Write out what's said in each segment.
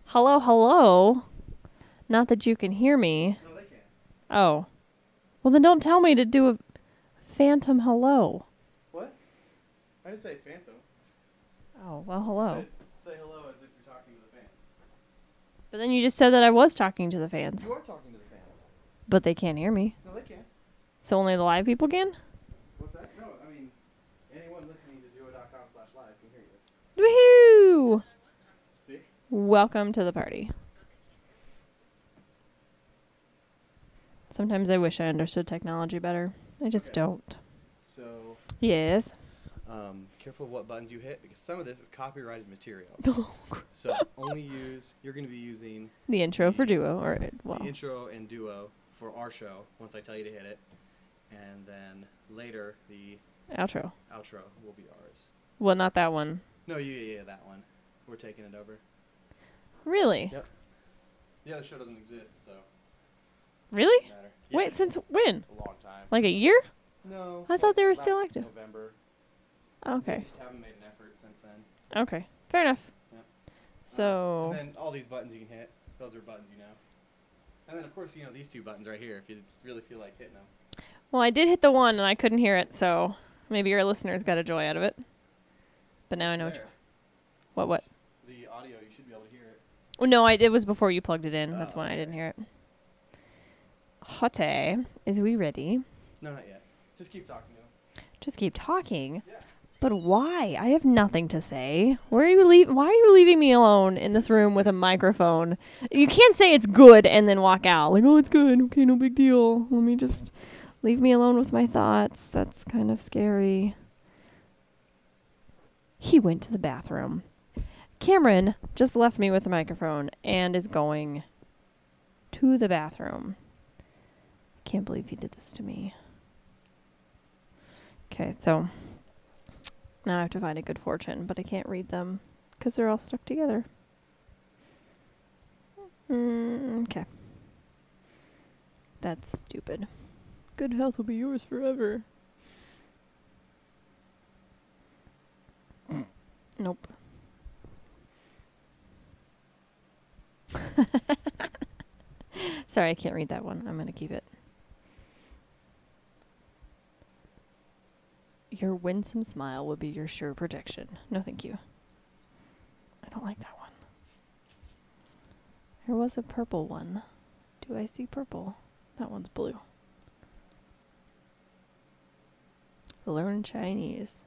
Hello, hello. Not that you can hear me. No, they can't. Oh. Well, then don't tell me to do a phantom hello. What? I didn't say phantom. Oh, well, hello. Say hello as if you're talking to the fans. But then you just said that I was talking to the fans. You are talking to the fans. But they can't hear me. No, they can't. So only the live people can? What's that? No, I mean, anyone listening to Dewoh.com/live can hear you. Woohoo! See? Welcome to the party. Sometimes I wish I understood technology better. I just don't. So, Yes. careful of what buttons you hit because some of this is copyrighted material. So you're going to be using The intro for Dewoh, or the intro and Dewoh for our show once I tell you to hit it. And then later the outro. outro will be ours. Well, not that one. No, yeah, that one. We're taking it over. Really? Yep. Yeah, the show doesn't exist, so. Really? Doesn't matter. Wait, Yeah, since when? a long time. Like a year? No. I thought they were last still active. November. Okay. We just haven't made an effort since then. Okay. Fair enough. Yep. So. And then all these buttons you can hit. Those are buttons you know. And then, of course, these two buttons right here if you really feel like hitting them. Well, I did hit the one and I couldn't hear it, so maybe your listeners got a joy out of it. But now I know. There. What? The audio, you should be able to hear it. Well, no, it was before you plugged it in. That's when I okay. didn't hear it. Hotte, is we ready? No, not yet. Just keep talking to him. Just keep talking. Yeah. But why? I have nothing to say. Why are you leaving me alone in this room with a microphone? You can't say it's good and then walk out. Like, oh, it's good. Okay, no big deal. Let me just leave me alone with my thoughts. That's kind of scary. He went to the bathroom. Cameron just left me with the microphone and is going to the bathroom. I can't believe he did this to me. Okay, so now I have to find a good fortune, but I can't read them because they're all stuck together. Okay. That's stupid. Good health will be yours forever. Nope. Sorry, I can't read that one. I'm going to keep it. Your winsome smile would be your sure protection. No, thank you. I don't like that one. There was a purple one. Do I see purple? That one's blue. Learn Chinese.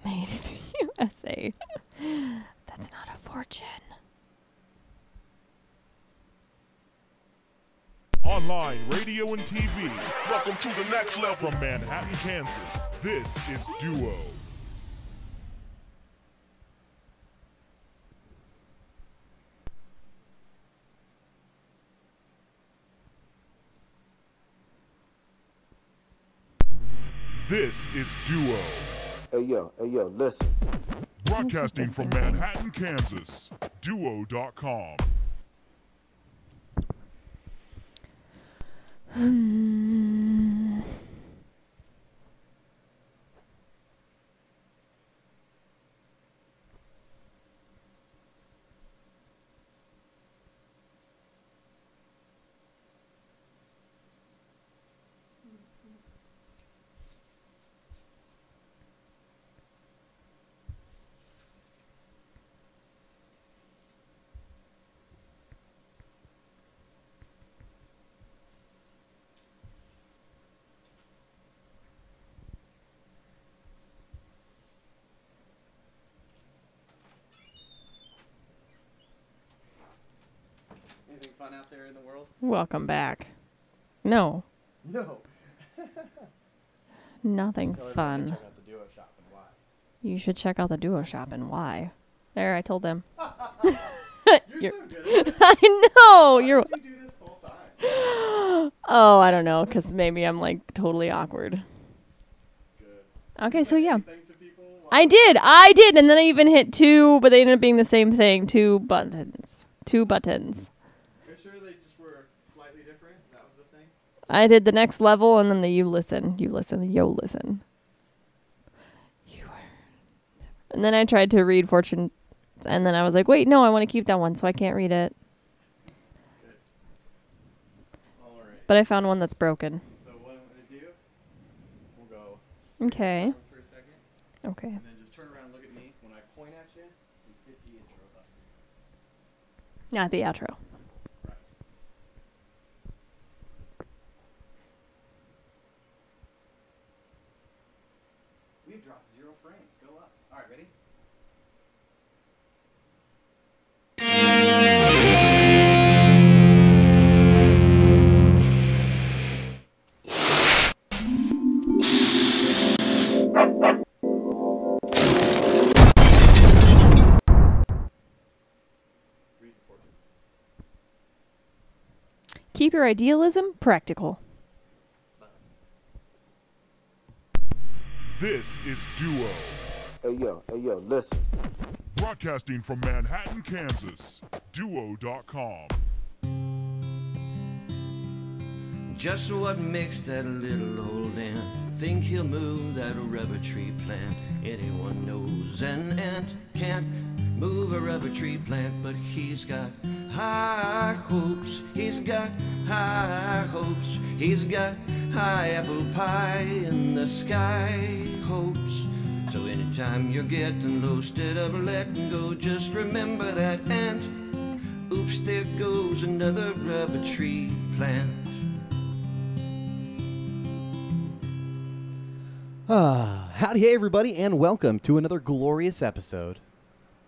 Made in the USA. That's not a fortune. Online, radio, and TV. Welcome to the next level. From Manhattan, Kansas, this is Dewoh. This is Dewoh. Hey yo, listen. Broadcasting from Manhattan, Kansas. Dewoh.com. Anything fun out there in the world? Welcome back. No, No. nothing Tell everyone to fun. check out the Dewoh shop and why. You should check out the Dewoh shop and why. There, I told them. You're so good at it. I know. Why You're. did you do this whole time? Oh, I don't know, because maybe I'm like totally awkward. Good. Okay, so yeah. Anything to people while- I did, and then I even hit two, but they ended up being the same thing. Two buttons. Are you sure they just were slightly different? That was the thing? I did the next level, and then the you listen, yo listen. And then I tried to read fortune And then I was like, wait, no, I want to keep that one, so I can't read it. All right. But I found one that's broken. So what I'm going to do, we'll go Okay. silence for a second, Okay. and then just turn around and look at me. When I point at you, you hit the intro button. Not the outro. Right. We've dropped 0 frames. Go us. All right, ready? Read the 14. Keep your idealism practical. This is Dewoh, Hey yo, listen. broadcasting from Manhattan, Kansas. Dewoh.com. Just what makes that little old ant think he'll move that rubber tree plant? Anyone knows an ant can't move a rubber tree plant, but he's got high hopes. He's got high hopes. He's got high apple pie in the sky hopes. So anytime you're getting low, instead of letting go, just remember that ant. Oops, there goes another rubber tree plant. Howdy, hey everybody, and welcome to another glorious episode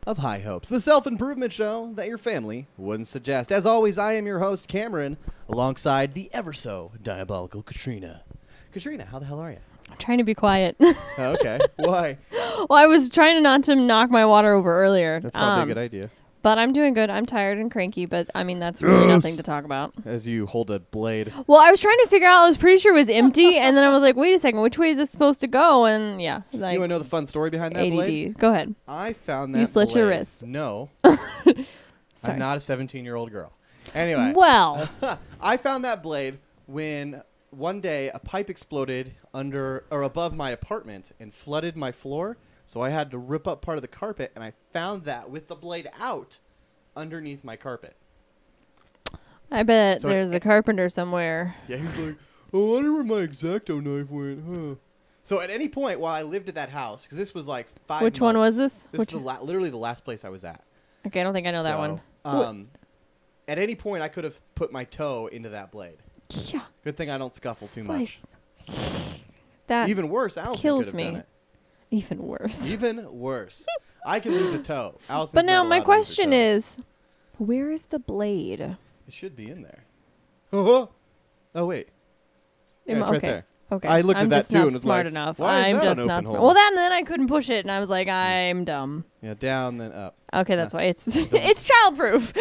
of High Hopes, the self-improvement show that your family wouldn't suggest. As always, I am your host, Cameron, alongside the ever-so-diabolical Katrina. Katrina, how the hell are you? I'm trying to be quiet. Oh, okay. Why? Well, I was trying not to knock my water over earlier. That's probably a good idea. But I'm doing good. I'm tired and cranky, but I mean, that's really nothing to talk about. As you hold a blade. Well, I was trying to figure out, I was pretty sure it was empty, and then I was like, wait a second, which way is this supposed to go? And yeah, like You want to know the fun story behind that ADD. blade? Go ahead. I found that You slit your blade- wrists. No. Sorry. I'm not a 17-year-old girl. Anyway. Well, I found that blade when one day a pipe exploded under or above my apartment and flooded my floor. So I had to rip up part of the carpet, and I found that with the blade out underneath my carpet. I bet So there's a carpenter somewhere. Yeah, he was like, "Oh, I wonder where my X-Acto knife went, huh?" So at any point while I lived at that house, because this was like 5 Which one was this? This Which- is literally the last place I was at. Okay, I don't think I know that one. At any point, I could have put my toe into that blade. Yeah. Good thing I don't scuffle too much. Slice. That Even worse, Allison could kills have me. done it. Even worse. Even worse. I can lose a toe. Allison's But now not my allowed to lose her question toes. is, where is the blade? It should be in there. Oh wait. Yeah, it's okay. right there. Okay. I looked I'm at that just too not and was smart like, enough. why is I'm that just an not open smart. hole? Well, then I couldn't push it, and I was like, I'm dumb. Yeah, down then up. Okay, that's why it's it's childproof.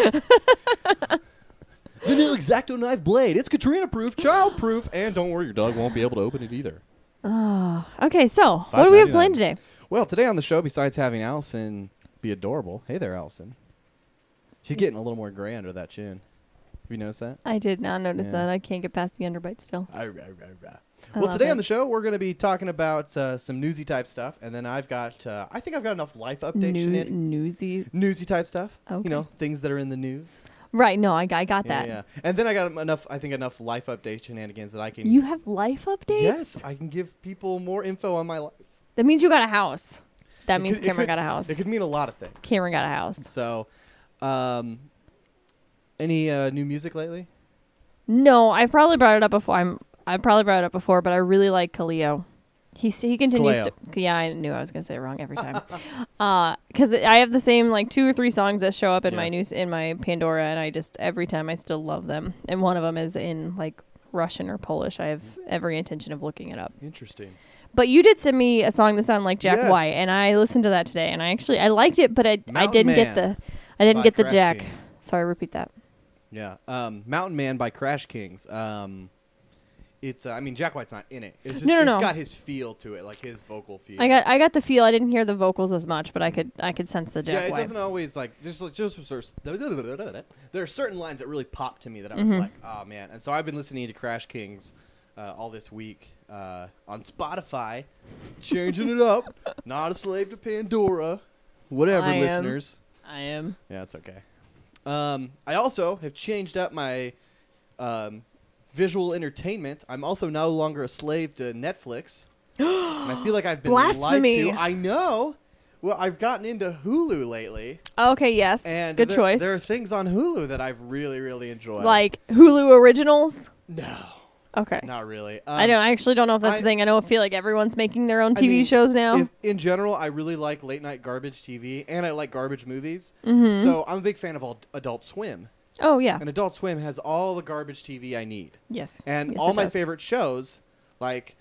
The new X-Acto knife blade. It's Katrina-proof, child-proof, and don't worry, your dog won't be able to open it either. Okay, so what do we have $5.99. planned today? Well, today on the show, besides having Allison be adorable, hey there, Allison. She's getting a little more gray under that chin. Have you noticed that? I did not notice Yeah. that. I can't get past the underbite still. Well, love today it. on the show, we're going to be talking about some newsy type stuff, and then I think I've got enough life updates, Newsy. newsy type stuff. Okay. You know, things that are in the news. Right, no, I got that. Yeah. And then I got enough life update shenanigans that I can. You have life updates? Yes, I can give people more info on my life. That means you got a house. That It means could- Cameron got a house. It could mean a lot of things. Cameron got a house. So, any new music lately? No, I probably brought it up before. I probably brought it up before, but I really like Kaleo. He continues Kaleo. to. Yeah, I knew I was gonna say it wrong every time. Because I have the same like 2 or 3 songs that show up in Yeah. my news in my Pandora, and I just every time I still love them. And one of them is in like Russian or Polish. I have every intention of looking it up. Interesting. But you did send me a song that sounded like Jack Yes. White, and I listened to that today, and I liked it, but I Mountain didn't get Man the by the Crash Jack. Kings. Sorry, repeat that. Yeah. Mountain Man by Crash Kings. It's I mean Jack White's not in it. It's just No. it's got his feel to it, like his vocal feel. I got the feel. I didn't hear the vocals as much, but I could sense the Jack Yeah, it White. doesn't always like just there are certain lines that really pop to me that I was like, oh man. And so I've been listening to Crash Kings all this week on Spotify, changing it up. Not a slave to Pandora, whatever, I am. listeners. I am. Yeah, it's okay. I also have changed up my visual entertainment. I'm also no longer a slave to Netflix. And I feel like I've been Blasphemy. lied to. I know. Well, I've gotten into Hulu lately. Okay, yes. And good choice. There are things on Hulu that I've really, really enjoyed. Like Hulu originals? No. Okay. Not really. I actually don't know if that's the thing. I feel like everyone's making their own TV shows now. In general, I really like late night garbage TV, and I like garbage movies. Mm-hmm. So I'm a big fan of Adult Swim. Oh, yeah. And Adult Swim has all the garbage TV I need. Yes. And yes, all my does. favorite shows, like,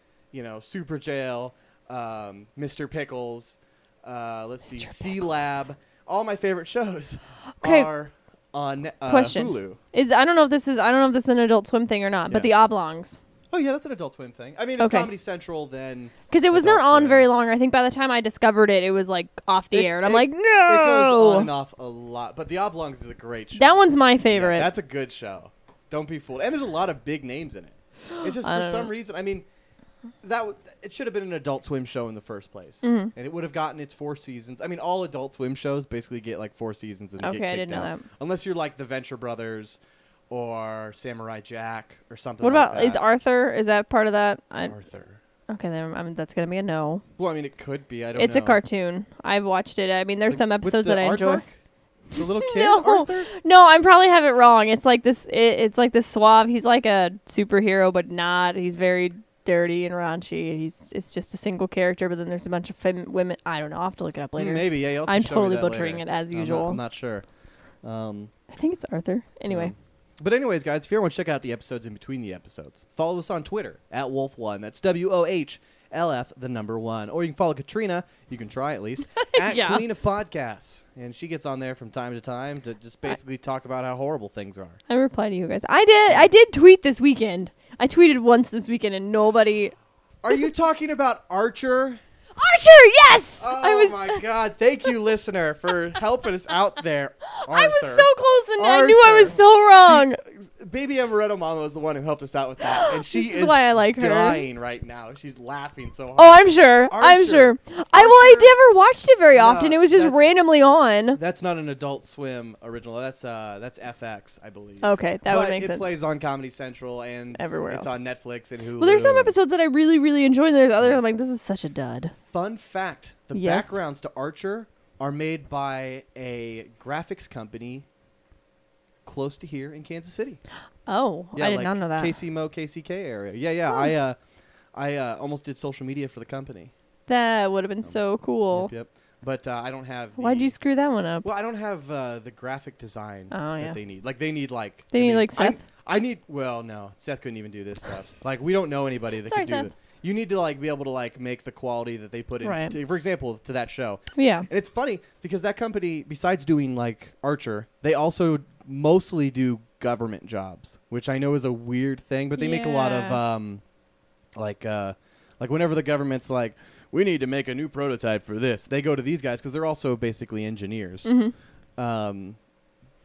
Super Jail, Mr. Pickles, let's see, C-Lab, all my favorite shows are on Question. Hulu. I don't know if this is an Adult Swim thing or not, but the Oblongs. Oh, yeah, that's an Adult Swim thing. I mean, it's Comedy Central then. Because it was Adult not on Swim. very long. I think by the time I discovered it, it was like off the air. And I'm like, no. It goes on and off a lot. But The Oblongs is a great show. That one's my favorite. Yeah, that's a good show. Don't be fooled. And there's a lot of big names in it. It's just for some reason, I mean, it should have been an Adult Swim show in the first place. Mm-hmm. And it would have gotten its 4 seasons. I mean, all Adult Swim shows basically get like 4 seasons and get kicked I didn't know out. that. Unless you're like the Venture Brothers or Samurai Jack or something what like about, that. is Arthur? Is that part of that? Arthur. Okay, then that's going to be a no. Well, I mean, it could be. I don't know. It's a cartoon. I've watched it. I mean, there's some episodes that I enjoy. Aardvark? The little kid, No, Arthur? no, I probably have it wrong. It's like this. It's like this suave. He's like a superhero, but not. He's very dirty and raunchy. It's just a single character, but then there's a bunch of women. I don't know. I'll have to look it up later. Maybe, yeah. I'm totally butchering it as usual. I'm not sure. I think it's Arthur. Anyway. But anyways, guys, if you ever want to check out the episodes in between the episodes, follow us on Twitter @Wolf1. That's WOHLF, the number 1. Or you can follow Katrina. You can try at least at Yeah. Queen of Podcasts, and she gets on there from time to time to just basically talk about how horrible things are. I reply to you guys. I did tweet this weekend. I tweeted once this weekend, and nobody. Are you talking about Archer? Archer, yes. Oh my God! Thank you, listener, for helping us out there. Arthur. I was so close, and I knew I was so wrong. Baby Amaretto Mama was the one who helped us out with that, and she is why I like her. dying right now. She's laughing so hard. Oh, I'm sure. I'm sure. I never watched it very No, often. It was just randomly on. That's not an Adult Swim original. That's FX, I believe. Okay, that would make It sense. plays on Comedy Central and everywhere it's else. on Netflix and Hulu. Well, there's some episodes that I really, really enjoy, and there's others I'm like, this is such a dud. Fun fact: the backgrounds to Archer are made by a graphics company close to here in Kansas City. Oh, Yeah, I did like not know that. KCK area. Yeah. I almost did social media for the company. That would have been so cool. Yep. But I don't have. Why'd you screw that one up? Well, I don't have the graphic design that they need. Like they need like. Seth. I need. Well, no, Seth couldn't even do this stuff. Like we don't know anybody that Sorry, can do Seth. it. You need to like be able to like make the quality that they put in. Right. For example, to that show. Yeah. And it's funny because that company, besides doing like Archer, they also mostly do government jobs, which I know is a weird thing, but they make a lot of like whenever the government's like, we need to make a new prototype for this, they go to these guys because they're also basically engineers,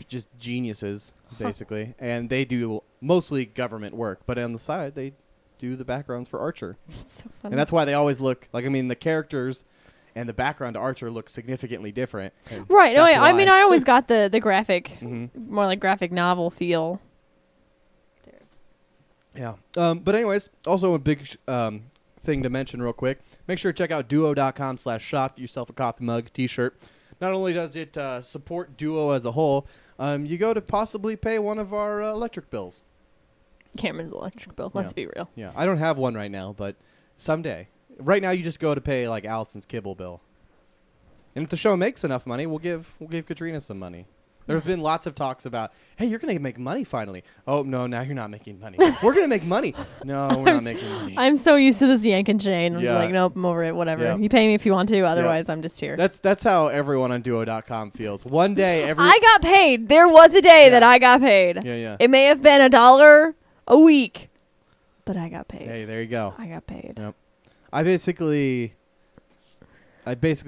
just geniuses basically, and they do mostly government work, but on the side they do the backgrounds for Archer. That's so funny. And that's why they always look like, I mean, the characters and the background to Archer look significantly different. Right. No, I mean, I always got the graphic, Mm-hmm. more like graphic novel feel. Yeah. But anyways, also a big thing to mention real quick. Make sure to check out Dewoh.com/shop. Get yourself a coffee mug, t-shirt. Not only does it support Dewoh as a whole, you go to possibly pay one of our electric bills. Cameron's electric bill. Let's be real. Yeah. I don't have one right now, but someday. Right now, you just go to pay like Allison's kibble bill. And if the show makes enough money, we'll give Katrina some money. There have been lots of talks about, hey, you're going to make money finally. Oh, no, now you're not making money. We're going to make money. No, we're not making money. I'm so used to this yank and chain. I'm Yeah. just like, nope, I'm over it. Whatever. Yeah. You pay me if you want to. Otherwise, I'm just here. That's how everyone on Duo.com feels. One day, I got paid. There was a day that I got paid. Yeah. It may have been $1 a week, but I got paid. Hey, there you go. I got paid. Yep. I basically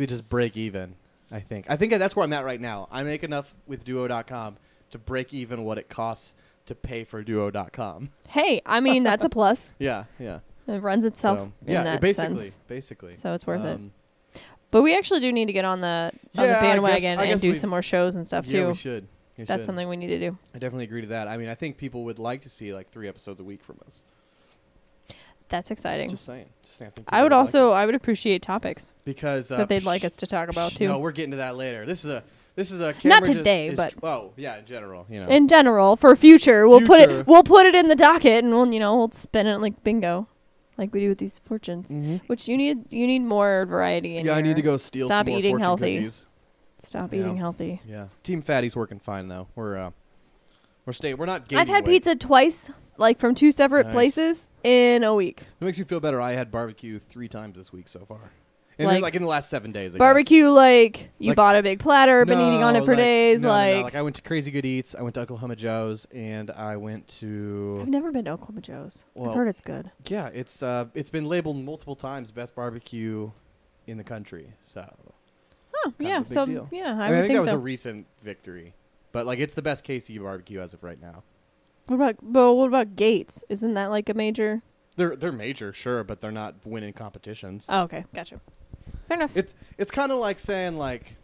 just break even. I think that's where I'm at right now. I make enough with Duo.com to break even what it costs to pay for Duo.com. Hey, I mean, that's a plus. Yeah. It runs itself in that basically, sense. basically. So it's worth it. But we actually do need to get on the bandwagon I guess and do some more shows and stuff, too. Yeah, we should. That's something we need to do. I definitely agree to that. I mean, I think people would like to see like 3 episodes a week from us. That's exciting. Just saying. I think I would like also, I would appreciate topics because that they'd like us to talk about, too. No, we're getting to that later. This is a Not today, but oh yeah, in general, you know. In general, for future, we'll put it in the docket, and we'll spin it like bingo, like we do with these fortunes. Which you need more variety in. Yeah, I need to go steal. Stop some more eating fortune healthy. Cookies. Stop eating healthy. Yeah, Team Fatty's working fine though. We're staying. We're not gaining. I've had weight. pizza twice, like from 2 separate places in a week. It makes you feel better. I had barbecue 3 times this week so far. And Like in the last 7 days. I barbecue, guess. like you Like- bought a big platter, been eating on it for days. No, like like I went to Crazy Good Eats, I went to Oklahoma Joe's, and I went to. I've never been to Oklahoma Joe's. Well, I've heard it's good. Yeah, it's been labeled multiple times best barbecue in the country. So. Oh kind yeah, of a big so deal. yeah, I I would think think that was so. a recent victory, but like it's the best KC barbecue as of right now. What about Gates? Isn't that like a major? They're major, sure, but they're not winning competitions. Oh, okay, gotcha. Fair enough. It's kind of like saying like,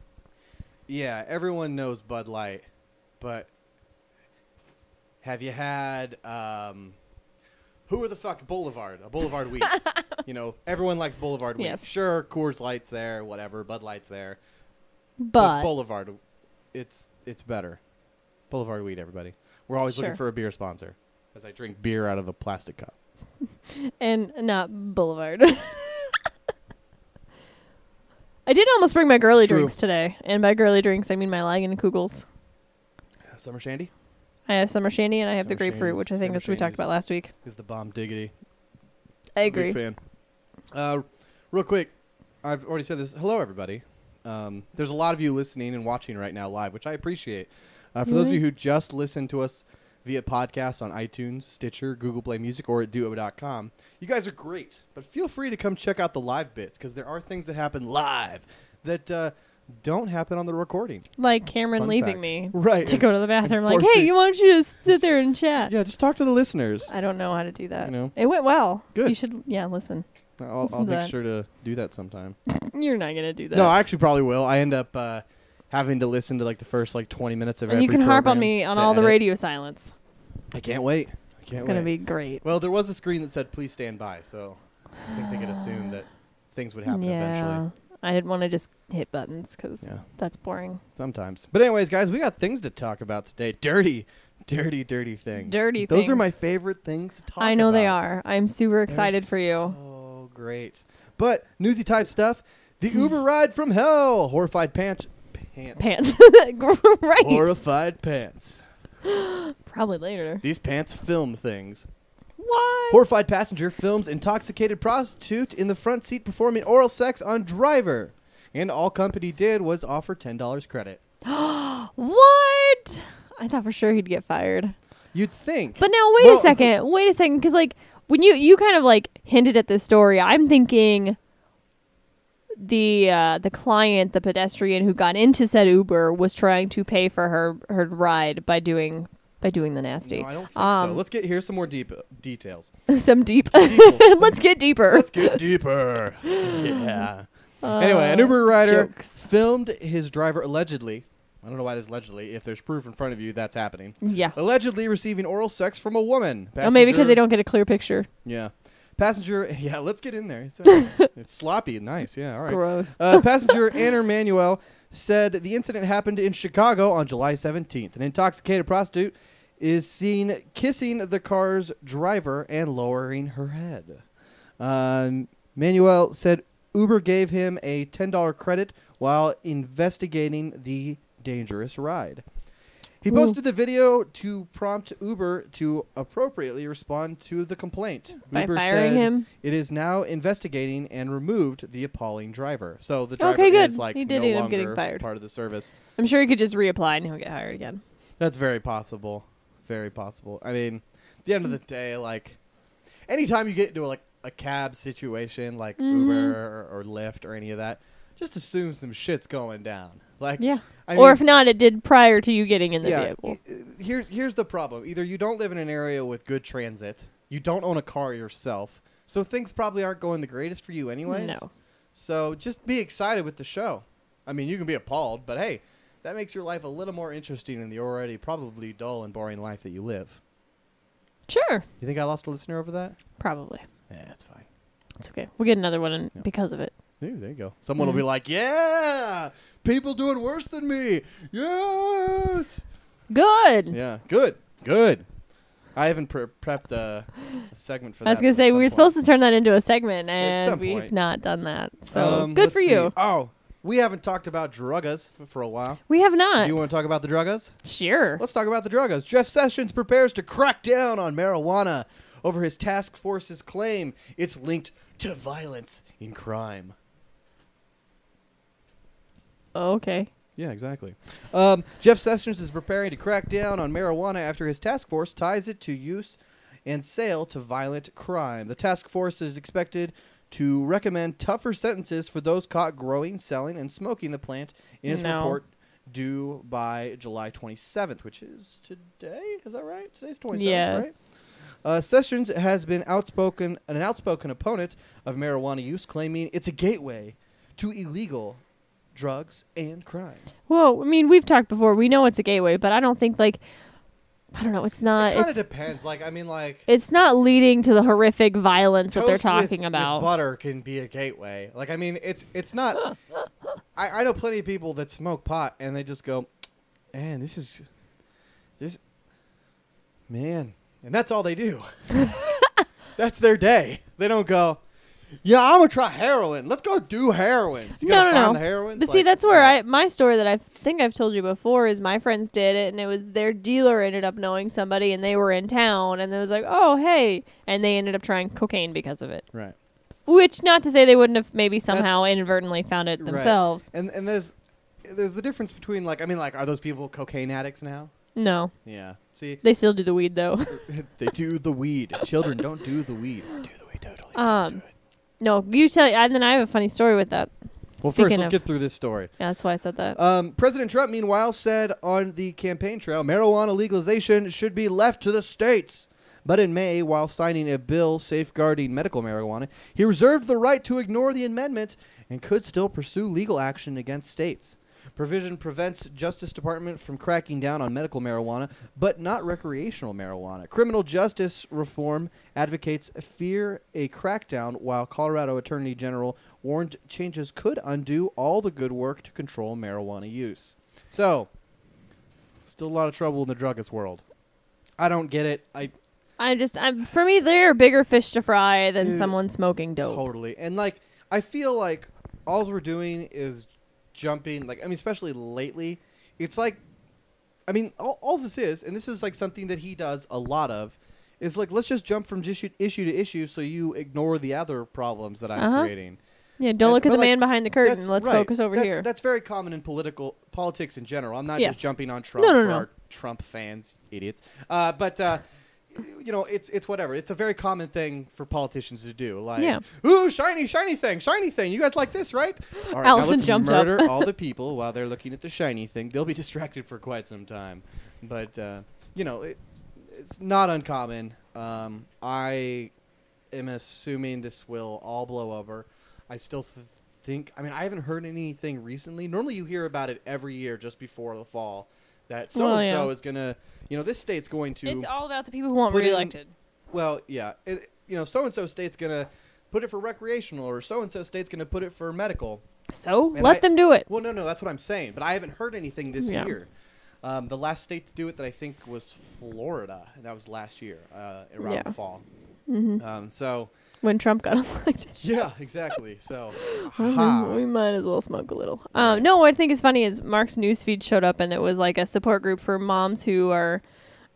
yeah, everyone knows Bud Light, but have you had who are the fuck Boulevard? A Boulevard Wheat. Everyone likes Boulevard Wheat. Yes. Sure, Coors Light's there, whatever, Bud Light's there. But Boulevard, it's better. Boulevard Wheat, everybody. We're always looking for a beer sponsor, as I drink beer out of a plastic cup. and not Boulevard. I did almost bring my girly True. drinks today, and by girly drinks I mean my Lagen Kugels. Summer Shandy I have summer shandy and I have the Summer grapefruit, Shandies- which I think Summer is we talked Shandies. about last week. is the bomb diggity. I agree. Big fan. Real quick, I've already said this. Hello, everybody. There's a lot of you listening and watching right now live, which I appreciate. For those of you who just listen to us via podcast on iTunes, Stitcher, Google Play Music, or at Dewoh.com, you guys are great. But feel free to come check out the live bits, because there are things that happen live that don't happen on the recording. Like Cameron Fun leaving fact. me Right. to go to the bathroom. Like, forcing- hey, you want you to sit there and chat? Yeah, just talk to the listeners. I don't know how to do that. You know. It went well. Good. You should, listen. I'll Listen to make that. sure to do that sometime. You're not going to do that. No, I actually probably will. I end up having to listen to like the first 20 minutes of and every you can harp on program me on to all the edit. radio silence. I can't wait. It's going to be great. Well, there was a screen that said "Please stand by," so I think they could assume that things would happen eventually. I didn't want to just hit buttons because Yeah. that's boring. Sometimes. But anyways, guys, we got things to talk about today. Dirty things. Dirty Those are things. my favorite things to talk about. I know they are. I'm super They're excited for you. Oh, great. But newsy type stuff. The Uber ride from hell. Horrified pants. Pants. Right. Horrified pants. Probably later. These pants film things. What? Horrified passenger films intoxicated prostitute in the front seat performing oral sex on driver. And all company did was offer $10 credit. What? I thought for sure he'd get fired. You'd think. But now, wait a second. Because, like, when you kind of, like, hinted at this story, I'm thinking the client, the pedestrian who got into said Uber, was trying to pay for her ride by doing the nasty. No, I don't think so. Let's get here's some more details. Some deep. Deeples. Let's get deeper. Let's get deeper. Yeah. Anyway, an Uber rider jokes. filmed his driver allegedly. I don't know why there's allegedly. If there's proof in front of you, that's happening. Yeah. Allegedly receiving oral sex from a woman. Oh, maybe because they don't get a clear picture. Yeah. Passenger. Yeah, let's get in there. It's sloppy. Nice. Yeah. All right. Gross. Passenger Anna Manuel said the incident happened in Chicago on July 17th. An intoxicated prostitute is seen kissing the car's driver and lowering her head. Manuel said Uber gave him a $10 credit while investigating the dangerous ride. He posted the video to prompt Uber to appropriately respond to the complaint. By Uber firing said him? it is now investigating and removed the appalling driver. So the driver Okay, good. is like He did no end up getting longer fired. part of the service. I'm sure he could just reapply and he'll get hired again. That's very possible. Very possible. I mean, at the end of the day, like, anytime you get into a cab situation, like Uber or Lyft or any of that, just assume some shit's going down. Like, Yeah. I Or mean, if not, it did prior to you getting in the vehicle. Here's the problem. Either you don't live in an area with good transit, you don't own a car yourself, so things probably aren't going the greatest for you anyways. No. So just be excited with the show. I mean, you can be appalled, but hey, that makes your life a little more interesting in the already probably dull and boring life that you live. Sure. You think I lost a listener over that? Probably. Yeah, that's fine. It's okay. We'll get another one because of it. Ooh, there you go. Someone will be like, yeah, people doing worse than me. Yes. Good. Yeah, good. Good. I haven't prepped a segment for that. I was going to say, we were supposed to turn that into a segment, At some and we've point. not done that. So good let's for see. you. Oh, we haven't talked about druggas for a while. We have not. Do you want to talk about the druggas? Sure. Let's talk about the druggas. Jeff Sessions prepares to crack down on marijuana over his task force's claim it's linked to violence in crime. Okay. Yeah, exactly. Jeff Sessions is preparing to crack down on marijuana after his task force ties it to use and sale to violent crime. The task force is expected to recommend tougher sentences for those caught growing, selling, and smoking the plant in its report due by July 27th, which is today. Is that right? Today's 27th, Yes. right? Sessions has been an outspoken opponent of marijuana use, claiming it's a gateway to illegal drugs and crime. Well, I mean, we've talked before. We know it's a gateway, but I don't think, I don't know. It's not. It kind of depends. It's not leading to the horrific violence that they're talking about. With butter can be a gateway. It's not. I know plenty of people that smoke pot and they just go, man, man, and that's all they do. That's their day. They don't go, yeah, I'm gonna try heroin. Let's go do heroin. So you gotta find the heroin. But see, that's where my story that I think I've told you before is my friends did it, and it was their dealer ended up knowing somebody, and they were in town, and it was like, oh, hey, and they ended up trying cocaine because of it. Right. Which, not to say they wouldn't have maybe somehow inadvertently found it themselves. Right. And there's the difference between are those people cocaine addicts now? No. Yeah. See, they still do the weed though. They do the weed. Children don't do the weed. Do the weed totally. Don't do it. No, you tell. And then I have a funny story with that. Well, first, let's get through this story. Yeah, that's why I said that. President Trump, meanwhile, said on the campaign trail, marijuana legalization should be left to the states. But in May, while signing a bill safeguarding medical marijuana, he reserved the right to ignore the amendment and could still pursue legal action against states. Provision prevents Justice Department from cracking down on medical marijuana, but not recreational marijuana. Criminal justice reform advocates fear a crackdown, while Colorado Attorney General warned changes could undo all the good work to control marijuana use. So, still a lot of trouble in the druggist world. I don't get it. For me, they're bigger fish to fry than someone smoking dope. Totally. And I feel like all we're doing is jumping, especially lately, it's all this is, and this is something that he does a lot of, is let's just jump from issue to issue so you ignore the other problems that I'm creating. Yeah, don't look at the man behind the curtain. Let's focus over here. That's very common in politics in general. I'm not just jumping on Trump for our Trump fans, idiots. It's whatever. It's a very common thing for politicians to do. Ooh, shiny thing. You guys like this, right? All right, Allison now jumped let's murder up. all the people while they're looking at the shiny thing. They'll be distracted for quite some time. But, it's not uncommon. I am assuming this will all blow over. I still think, I haven't heard anything recently. Normally you hear about it every year just before the fall. That so-and-so is going to, this state's going to... It's all about the people who want reelected. Well, yeah. So-and-so state's going to put it for recreational, or so-and-so state's going to put it for medical. So? Let them do it. Well, no, that's what I'm saying. But I haven't heard anything this year. The last state to do it that I think was Florida. And that was last year, around the fall. Mm-hmm. When Trump got elected. Yeah, exactly. So, we might as well smoke a little. No, what I think is funny is Mark's newsfeed showed up, and it was a support group for moms who are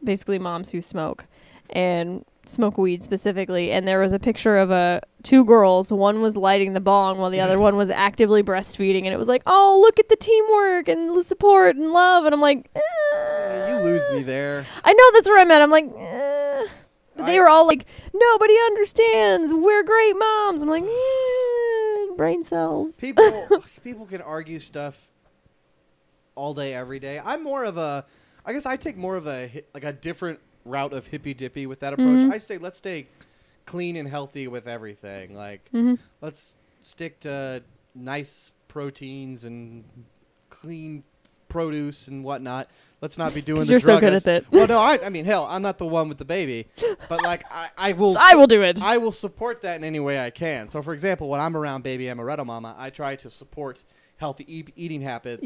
basically moms who smoke and smoke weed specifically. And there was a picture of two girls. One was lighting the bong while the other one was actively breastfeeding. And it was oh, look at the teamwork and the support and love. And I'm like, you lose me there. I know that's where I'm at. I'm like, But they were all nobody understands. We're great moms. I'm like, brain cells. People can argue stuff all day, every day. I'm more of I guess I take more of a different route of hippy dippy with that approach. I say let's stay clean and healthy with everything. Let's stick to nice proteins and clean produce and whatnot. Let's not be doing the you're so good druggist. at it. Well, no, I mean, hell, I'm not the one with the baby, but like I will. So I will do it. I will support that in any way I can. So, for example, when I'm around baby amaretto mama, I try to support healthy eating habits.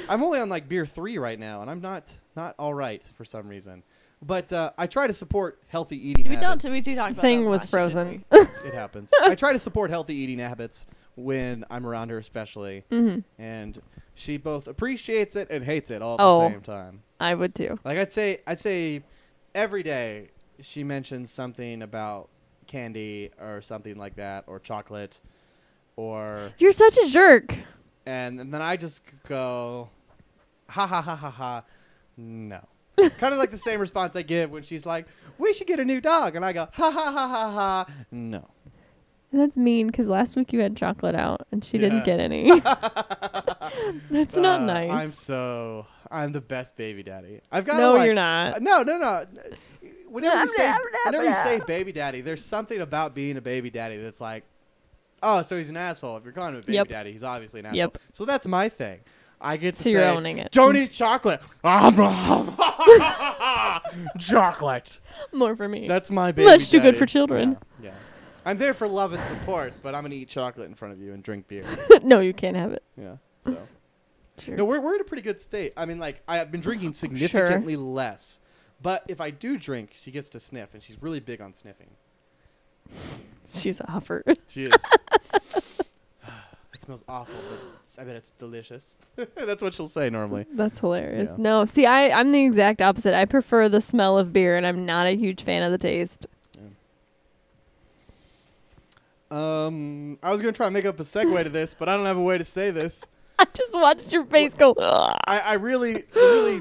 I'm only on like beer 3 right now, and I'm not all right for some reason. But I try to support healthy eating habits. We do talk about Thing that was last year, frozen. It happens. I try to support healthy eating habits when I'm around her, especially. And she both appreciates it and hates it all at the same time. I would too. Like I'd say every day she mentions something about candy or something like that, or chocolate, or You're such a jerk. and then I just go, ha ha ha ha ha, no. Kind of like the same response I give when she's like, we should get a new dog, and I go, ha ha ha ha ha, no. That's mean because last week you had chocolate out and she Yeah. didn't get any. That's not nice. I'm the best baby daddy. I've got No, you're not. No. Whenever you say baby daddy, there's something about being a baby daddy that's like, oh, so he's an asshole. If you're calling him a baby daddy, he's obviously an asshole. Yep. So that's my thing. I get to So say, you're owning it. don't eat chocolate. Chocolate. More for me. That's my baby Much too good daddy. for children. Yeah. I'm there for love and support, but I'm going to eat chocolate in front of you and drink beer. No, you can't have it. Yeah. So. Sure. No, we're in a pretty good state. I mean, like, I've been drinking significantly less. But if I do drink, she gets to sniff, and she's really big on sniffing. She's a huffer. She is. It smells awful, but I bet it's delicious. That's what she'll say normally. That's hilarious. Yeah. No, see, I'm the exact opposite. I prefer the smell of beer, and I'm not a huge fan of the taste. I was going to try and make up a segue to this, but I don't have a way to say this. I just watched your face go. I really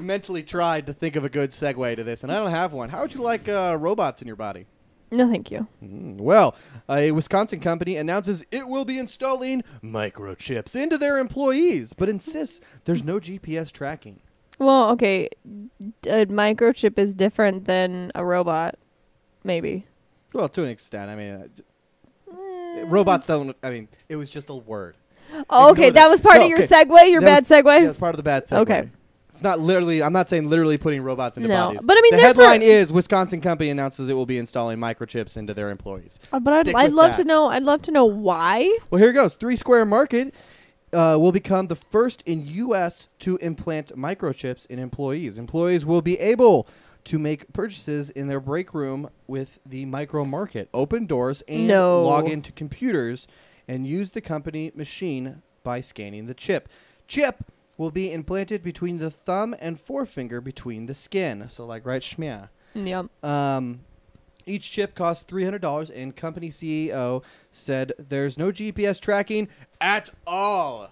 mentally tried to think of a good segue to this, and I don't have one. How would you like robots in your body? No, thank you. Well, a Wisconsin company announces it will be installing microchips into their employees, but insists there's no GPS tracking. Well, okay, a microchip is different than a robot, maybe. Well, to an extent. I mean, robots don't. I mean, it was just a word. Oh, okay, that was part of your segue, your bad segue? Yeah, it was part of the bad segue. Okay. It's not literally, I'm not saying literally putting robots into No, bodies. but I mean, the headline is Wisconsin company announces it will be installing microchips into their employees. But I'd love to know. I'd love to know why. Well, here it goes. 3 Square Market will become the first in U.S. to implant microchips in employees. Employees will be able to make purchases in their break room with the micro market, open doors, and log into computers and use the company machine by scanning the chip. Chip will be implanted between the thumb and forefinger between the skin. So like right shmya. Yep. Each chip costs $300, and company CEO said there's no GPS tracking at all.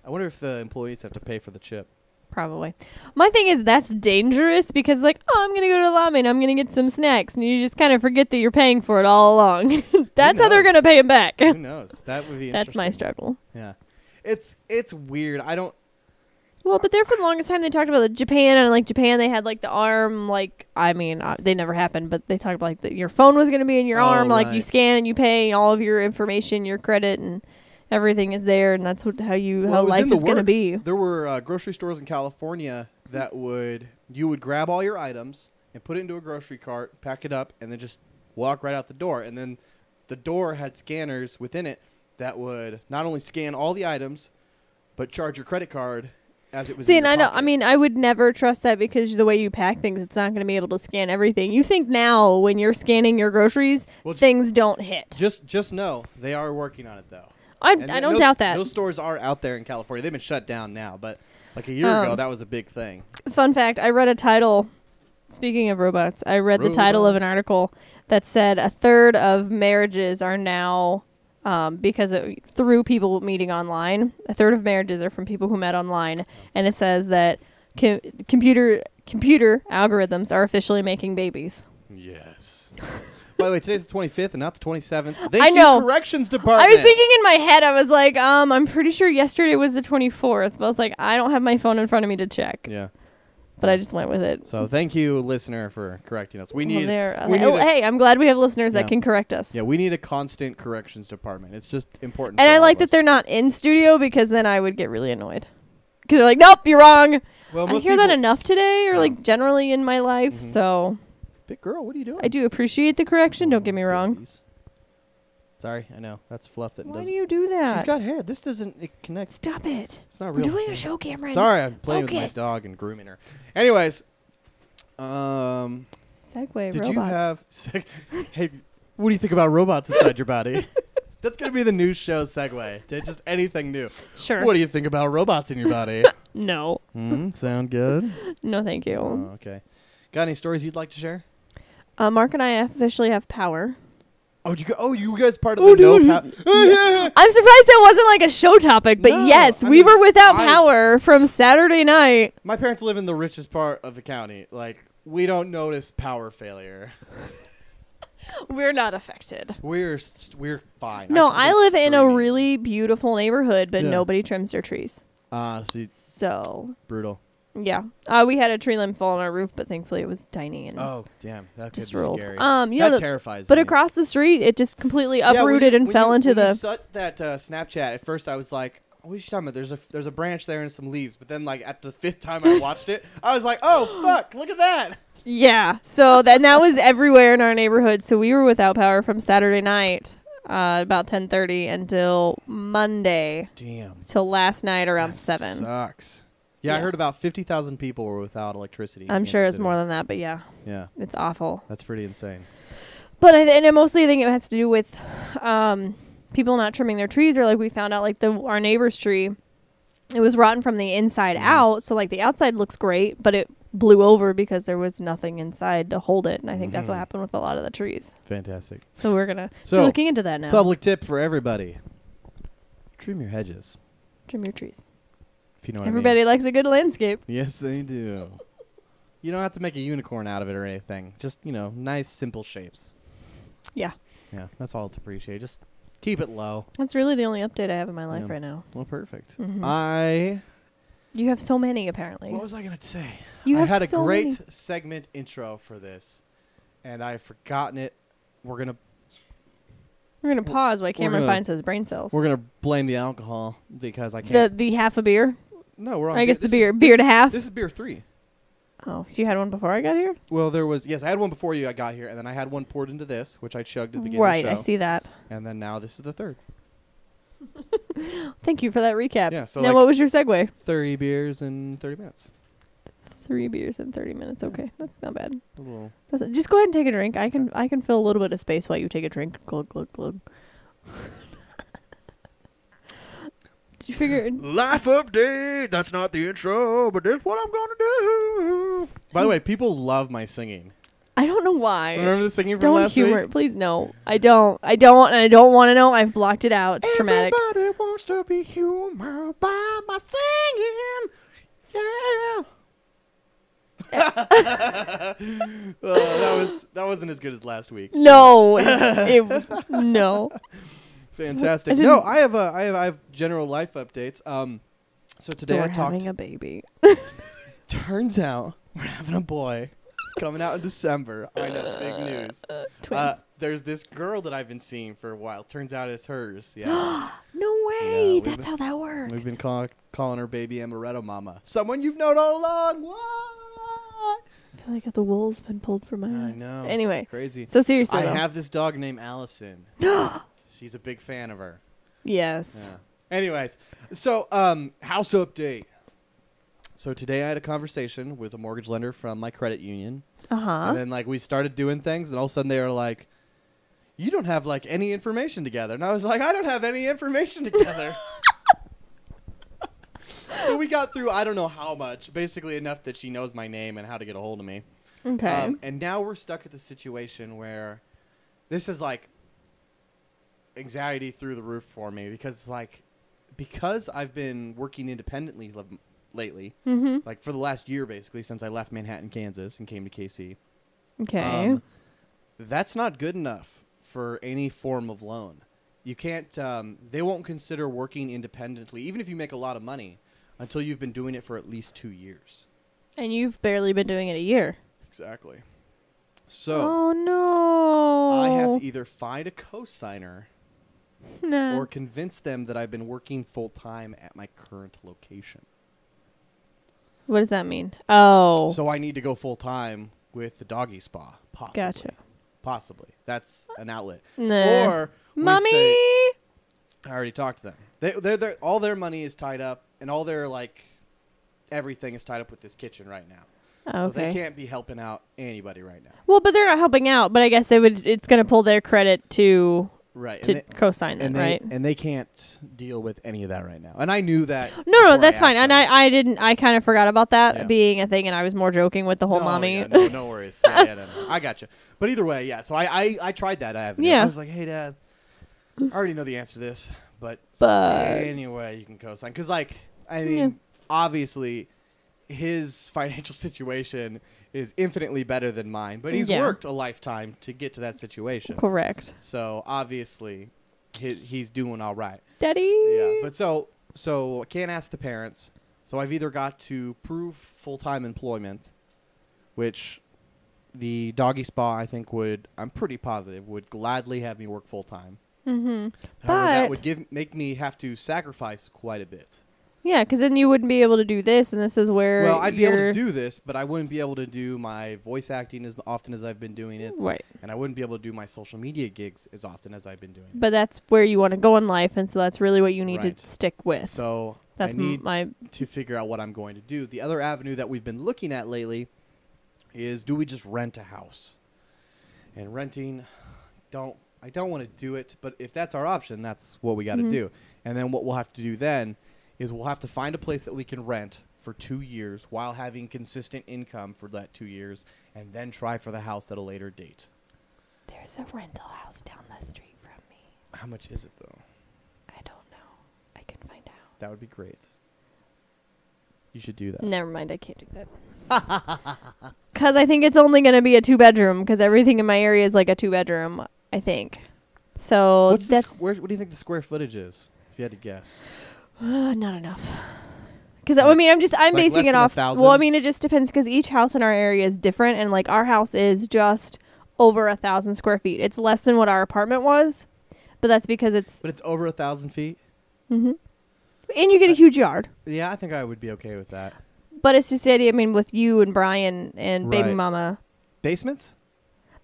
I wonder if the employees have to pay for the chip. Probably. My thing is that's dangerous because like, oh, I'm going to go to the lobby and I'm going to get some snacks. And you just kind of forget that you're paying for it all along. That's how they're going to pay him back. Who knows? That would be That's my struggle. Yeah. It's weird. I don't. Well, but there for the longest time they talked about Japan, and like Japan they had like the arm, like, I mean, they never happened, but they talked about like your phone was going to be in your arm, like you scan and you pay all of your information, your credit, and everything is there, and that's how life is going to be. There were grocery stores in California that you would grab all your items and put it into a grocery cart, pack it up, and then just walk right out the door. And then the door had scanners within it that would not only scan all the items, but charge your credit card as it was. See, in your and pocket. I mean, I would never trust that because the way you pack things, it's not going to be able to scan everything. You think now when you're scanning your groceries, things don't hit. Just know they are working on it though. I don't doubt that. Those stores are out there in California. They've been shut down now, but like a year ago, that was a big thing. Fun fact, I read a title, speaking of robots, I read the title of an article that said a third of marriages are now, through people meeting online, a third of marriages are from people who met online, and it says that computer algorithms are officially making babies. Yes. By the way, today's the 25th and not the 27th. I know. Corrections department. I was thinking in my head, I was like, I'm pretty sure yesterday was the 24th. But I was like, I don't have my phone in front of me to check. Yeah. but I just went with it. So thank you, listener, for correcting us. We need. Hey, I'm glad we have listeners that can correct us. Yeah, we need a constant corrections department. It's just important. And I like that they're not in studio because then I would get really annoyed. Because they're like, nope, you're wrong. Well, I hear that enough today, or like generally in my life. So, big girl, what are you doing? I do appreciate the correction. Don't get me wrong. Please. Sorry, I know that's fluff that Why doesn't. do you do that? She's got hair. This doesn't connect. Stop it. It's not We're real. doing a show, Cameron. Sorry, I'm playing Focus. with my dog and grooming her. Anyways, Segway did robots. you have? Hey, what do you think about robots inside your body? That's gonna be the new show segue to just anything new. Sure. What do you think about robots in your body? No. Sound good? No, thank you. Oh, okay. Got any stories you'd like to share? Mark and I officially have power. Oh, you guys part of the no power. I'm surprised that wasn't like a show topic, but No, yes, I we mean, were without power from Saturday night. My parents live in the richest part of the county. Like, we don't notice power failure. We're not affected. We're fine. No, I live in a streaming. really beautiful neighborhood, but Yeah. nobody trims their trees. See, So, brutal. yeah. We had a tree limb fall on our roof, but thankfully it was tiny and Oh, damn. That just could be rolled. scary. That terrifies But me. across the street, it just completely Yeah, uprooted and fell into when the... you set that Snapchat, at first I was like, what are you talking about? There's a branch there and some leaves. But then, like, at the 5th time I watched it, I was like, oh, fuck, look at that. Yeah. So that was everywhere in our neighborhood. So we were without power from Saturday night, about 10:30 until Monday. Damn. Till last night around 7. Sucks. Yeah, I heard about 50,000 people were without electricity. I'm in sure Kansas it's City. more than that, but yeah, Yeah, it's awful. that's pretty insane. But I mostly think it has to do with people not trimming their trees, or like we found out like our neighbor's tree, it was rotten from the inside out. So like the outside looks great, but it blew over because there was nothing inside to hold it. And I think that's what happened with a lot of the trees. Fantastic. So we're going to So, be looking into that now. Public tip for everybody. Trim your hedges, Trim your trees. if you know what Everybody I mean. likes a good landscape. Yes, they do. You don't have to make a unicorn out of it or anything. Just, nice, simple shapes. Yeah. Yeah, that's all it's appreciated. Just keep it low. That's really the only update I have in my life Yeah. right now. Well, perfect. Mhm. You have so many, apparently. What was I going to say? You I have had a so great many. segment intro for this, and I've forgotten it. We're gonna pause while Cameron gonna- finds his brain cells. We're gonna blame the alcohol because I can't. The half a beer? No, we're on. I guess the this beer. is- Beer this and a is- half? This is beer 3. Oh, so you had one before I got here? Well, I had one before I got here, and then I had one poured into this, which I chugged at the beginning Right, of the I show. see that. And then now this is the 3rd. Thank you for that recap. Yeah, so now, like- what was your segue? 30 beers in 30 minutes. 3 beers in 30 minutes. Okay, that's not bad. A little. Just go ahead and take a drink. I can fill a little bit of space while you take a drink. Glug glug glug. Did you figure? Life update. That's not the intro, but that's what I'm gonna do. By the way, people love my singing. I don't know why. Remember the singing from Don't last humor week? it, please. No, I don't. And I don't want to know. I've blocked it out. It's traumatic. Everybody wants to be humored by my singing. Yeah. That wasn't as good as last week. No, no. Fantastic. I No, I have general life updates. So today We're I talked. having a baby. Turns out we're having a boy. It's coming out in December. I know, big news. Twins. There's this girl that I've been seeing for a while. Turns out it's hers. Yeah. No way. we've That's been- how that works. We've been calling her baby Amaretto Mama. Someone you've known all along. What? I feel like the wool's been pulled from my I eyes. know. Anyway, Crazy. so seriously, I though. have this dog named Allison. She's a big fan of her. Yes. Yeah. Anyways, so house update. So today I had a conversation with a mortgage lender from my credit union. Uh-huh. And then we started doing things, and all of a sudden they were like, you don't have any information together. And I was like, I don't have any information together. So we got through I don't know how much, basically enough that she knows my name and how to get a hold of me. Okay. And now we're stuck at the situation where this is anxiety through the roof for me because because I've been working independently lately, for the last year basically since I left Manhattan, Kansas and came to KC. Okay. That's not good enough for any form of loan. You can't, they won't consider working independently, even if you make a lot of money, until you've been doing it for at least 2 years. And you've barely been doing it a year. Exactly. So Oh no. I have to either find a co-signer Nah. or convince them that I've been working full-time at my current location. What does that mean? Oh. So I need to go full-time with the doggy spa, possibly. Gotcha. Possibly. That's an outlet. Nah. Or we Mommy. say, I already talked to them. They're all their money is tied up, and all their everything is tied up with this kitchen right now. Okay. So they can't be helping out anybody right now. Well, but they're not helping out. But I guess it's going to pull their credit to Right. co-sign them, right? And they can't deal with any of that right now. And I knew that. No, that's fine. Them. And I didn't. I kind of forgot about that Yeah. being a thing, and I was more joking with the whole mommy. Yeah, no worries. No. I got you. But either way, yeah. So I tried that avenue. Yeah. I was like, hey, Dad, I already know the answer to this, but anyway, you can co-sign because, obviously, his financial situation is infinitely better than mine, but he's worked a lifetime to get to that situation. Correct. So obviously, he's doing all right. Daddy. Yeah, but so I can't ask the parents. So I've either got to prove full-time employment, which the doggy spa I think I'm pretty positive would gladly have me work full-time. Mm-hmm. However, that would make me have to sacrifice quite a bit. Yeah, because then you wouldn't be able to do this, and this is where. Well, I'd be able to do this, but I wouldn't be able to do my voice acting as often as I've been doing it. Right. And I wouldn't be able to do my social media gigs as often as I've been doing it. But that's where you want to go in life, and so that's really what you need to stick with. So that's I need to figure out what I'm going to do. The other avenue that we've been looking at lately is, do we just rent a house? And renting, I don't want to do it, but if that's our option, that's what we got to do. And then what we'll have to do then is we'll have to find a place that we can rent for 2 years while having consistent income for that 2 years, and then try for the house at a later date. There's a rental house down the street from me. How much is it, though? I don't know. I can find out. That would be great. You should do that. Never mind, I can't do that. Because I think it's only going to be a 2-bedroom, because everything in my area is like a 2-bedroom, I think. So what do you think the square footage is, if you had to guess? Not enough. Because I'm basing it off. Well, I mean, it just depends because each house in our area is different, and our house is just over 1,000 square feet. It's less than what our apartment was, but that's because it's. But it's over 1,000 feet. Mm-hmm. And you get a huge yard. Yeah, I think I would be okay with that. But it's just the idea. I mean, with you and Brian and baby mama. Basements?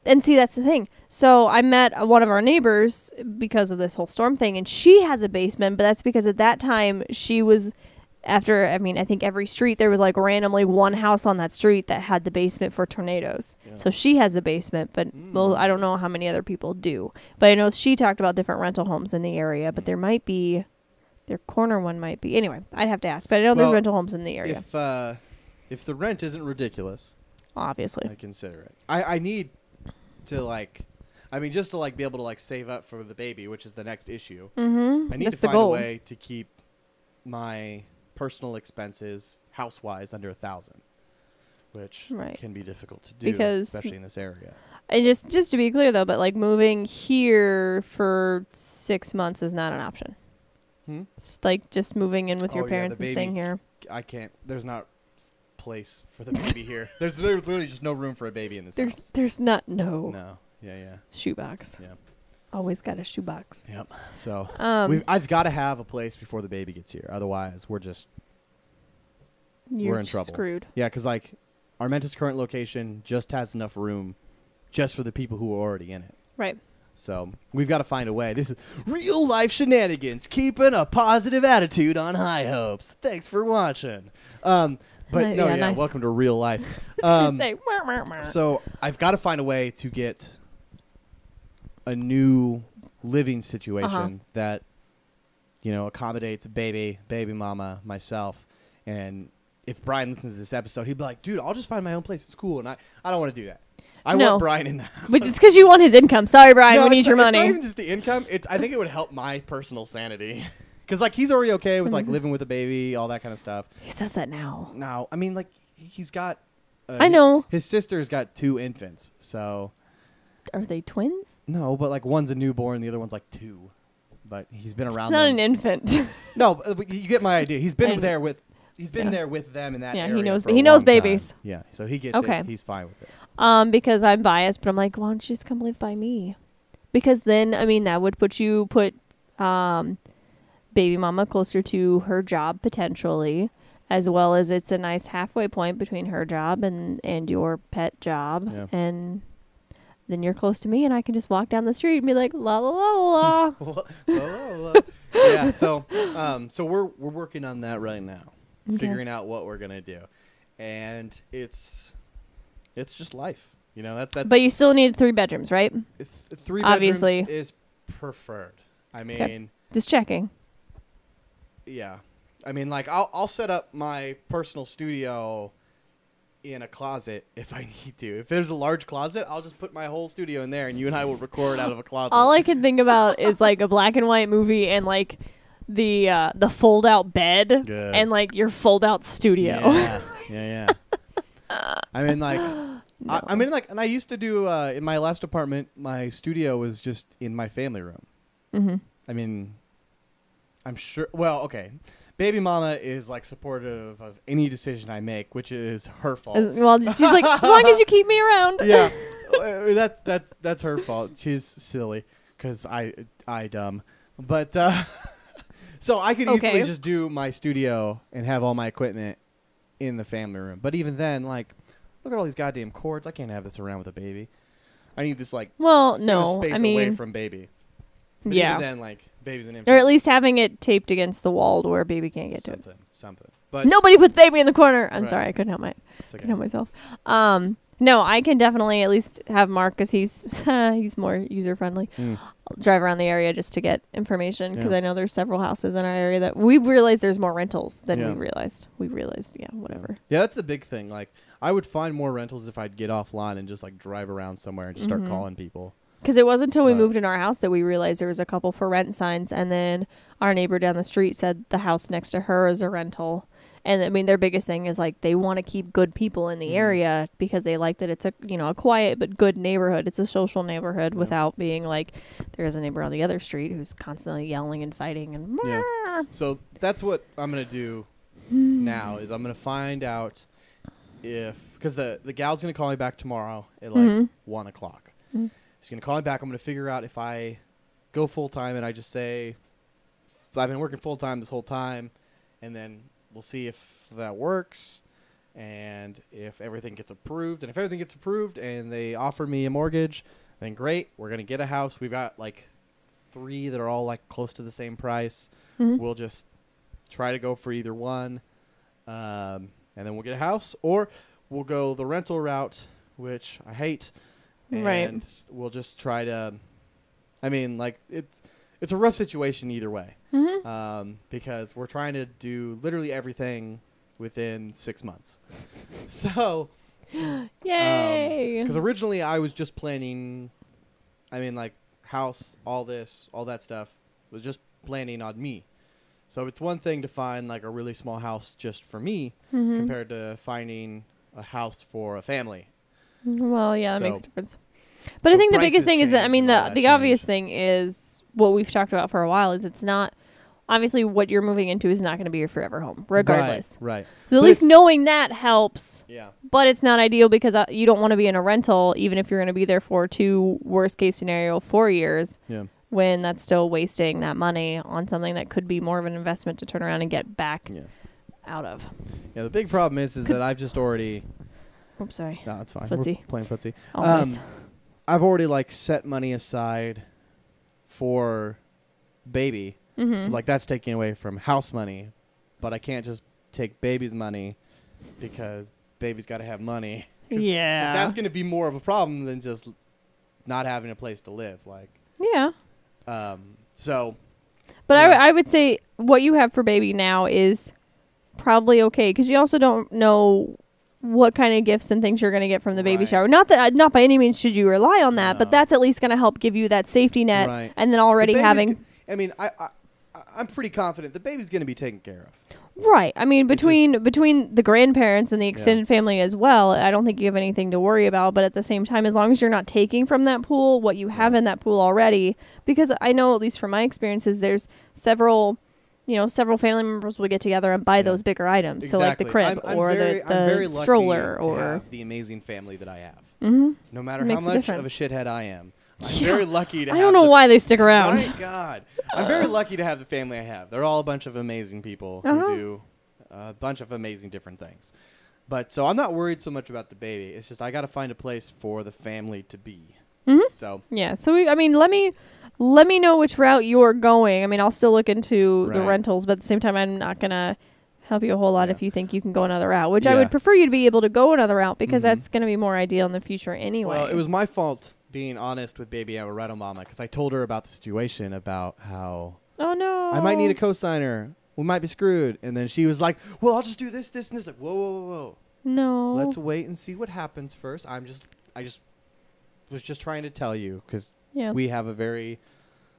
And see, that's the thing. So I met one of our neighbors because of this whole storm thing, and she has a basement, but that's because at that time she was I think every street there was randomly one house on that street that had the basement for tornadoes. Yeah. So she has a basement, but I don't know how many other people do. But I know she talked about different rental homes in the area, but there might be, their corner one might be. Anyway, I'd have to ask, but I know there's rental homes in the area. If the rent isn't ridiculous, obviously, I consider it. I need to just to be able to save up for the baby, which is the next issue. Mm-hmm. I need to find a way to keep my personal expenses house-wise under 1,000, which can be difficult to do, especially in this area. And just to be clear though, but moving here for 6 months is not an option. It's just moving in with your parents and staying here. I can't. There's not place for the baby here. There's literally just no room for a baby in this house. There's not no. Yeah. Shoebox. Yeah. Always got a shoebox. Yep. So I've got to have a place before the baby gets here. Otherwise, we're in trouble. Screwed. Yeah, because Armenta's current location just has enough room just for the people who are already in it. Right. So we've got to find a way. This is real life shenanigans, keeping a positive attitude on High Hopes. Thanks for watching. Nice. Welcome to real life. So I've got to find a way to get a new living situation that, accommodates baby mama, myself. And if Brian listens to this episode, he'd be like, dude, I'll just find my own place. It's cool. And I don't want to do that. I want Brian in the house. But it's because you want his income. Sorry, Brian. We need your money. It's not even just the income. I think it would help my personal sanity. Because, he's already okay with, living with a baby, all that kind of stuff. He says that now. No. I mean, he's got... I know. His sister's got 2 infants, so... Are they twins? No, but, one's a newborn, the other one's, 2. But he's been around It's not an infant. No, but you get my idea. He's been there with... He's been there with them in that area. He knows. for a He knows long time. babies. Yeah, so he gets Okay. it. He's fine with it. Because I'm biased, but I'm like, why don't you just come live by me? Because then, I mean, that would put baby mama closer to her job potentially, as well as it's a nice halfway point between her job and your pet job. Yeah. And then you're close to me, and I can just walk down the street and be like, la la la la. Yeah, so we're working on that right now, Okay. figuring out what we're gonna do, and it's just life, you know. That's But you still need 3 bedrooms, right? 3 Obviously. bedrooms is preferred. I mean, Okay. Just checking. yeah, I mean, like I'll set up my personal studio in a closet if I need to. If there's a large closet, I'll just put my whole studio in there, and you and I will record out of a closet. All I can think about is like a black and white movie and like the fold out bed Good. and like your fold out studio. Yeah. I mean, like, and I used to do in my last apartment. My studio was just in my family room. Mm-hmm. I mean, I'm sure. Well, okay. Baby mama is like supportive of any decision I make, which is her fault. Well, she's like, as long as you keep me around. Yeah, that's her fault. She's silly because I dumb. But so I could easily just do my studio and have all my equipment in the family room. But even then, like, look at all these goddamn cords. I can't have this around with a baby. I need this like space away from baby. But even then, like, baby's an infant. Or at least having it taped against the wall to where baby can't get to it. Something. But Nobody puts baby in the corner. I'm Right. sorry, I couldn't help it's okay. couldn't help myself. No, I can definitely at least have Mark because he's more user friendly. I'll drive around the area just to get information because I know there's several houses in our area that we realized there's more rentals than we realized. We realized, whatever. Yeah, that's the big thing. Like, I would find more rentals if I'd get offline and just like drive around somewhere and just start calling people. Because it wasn't until we moved in our house that we realized there was a couple for rent signs, and then our neighbor down the street said the house next to her is a rental. And I mean, their biggest thing is like they want to keep good people in the area because they like that it's a a quiet but good neighborhood. It's a social neighborhood without being like there's a neighbor on the other street who's constantly yelling and fighting and. Yeah. So that's what I'm gonna do now is I'm gonna find out because the gal's gonna call me back tomorrow at like 1 o'clock. She's going to call me back. I'm going to figure out if I go full-time and I just say, I've been working full-time this whole time, and then we'll see if that works and if everything gets approved. And if everything gets approved and they offer me a mortgage, then great. We're going to get a house. We've got like 3 that are all like close to the same price. We'll just try to go for either one, and then we'll get a house. Or we'll go the rental route, which I hate. And we'll just try to, I mean, like, it's a rough situation either way. Because we're trying to do literally everything within 6 months. So, yay! Because originally I was just planning, I mean, like, house, all that stuff, was just planning on me. So it's one thing to find, like, a really small house just for me compared to finding a house for a family. Well, yeah, that makes a difference. But I think the biggest thing is that, I mean, the obvious thing is what we've talked about for a while is it's not, obviously what you're moving into is not going to be your forever home, regardless. Right. So at least knowing that helps. Yeah. But it's not ideal because you don't want to be in a rental, even if you're going to be there for 2, worst case scenario, 4 years. Yeah. When that's still wasting that money on something that could be more of an investment to turn around and get back out of. Yeah, the big problem is that I've just already... Oops, sorry. No, that's fine. Footsie. We're playing footsie. Always. I've already like set money aside for baby. So like that's taking away from house money, but I can't just take baby's money because baby's got to have money. 'Cause that's going to be more of a problem than just not having a place to live. Like. Yeah. So. But I would say what you have for baby now is probably okay because you also don't know what kind of gifts and things you're going to get from the baby shower. Not by any means should you rely on that, but that's at least going to help give you that safety net. Right. And then already having. I mean, I'm pretty confident the baby's going to be taken care of. Right. I mean, between the grandparents and the extended family as well, I don't think you have anything to worry about. But at the same time, as long as you're not taking from that pool what you have in that pool already, because I know, at least from my experiences, there's several several family members will get together and buy those bigger items. Exactly. So like the crib I'm or very, the I'm very lucky stroller to or have the amazing family that I have. Mhm. No matter how Makes a much of a difference. shithead I am, I'm very lucky to I have don't know why they stick around. My God. I'm very lucky to have the family I have. They're all a bunch of amazing people who do a bunch of amazing different things. But so I'm not worried so much about the baby. It's just I got to find a place for the family to be. So yeah. So let me know which route you're going. I mean, I'll still look into the rentals, but at the same time, I'm not gonna help you a whole lot if you think you can go another route. Which I would prefer you to be able to go another route because that's gonna be more ideal in the future anyway. Well, it was my fault being honest with Baby Amaretto Mama because I told her about the situation about how I might need a co-signer. We might be screwed. And then she was like, well, I'll just do this, this, and this. Like, whoa, whoa, whoa, whoa. No. Let's wait and see what happens first. I just was just trying to tell you because we have a very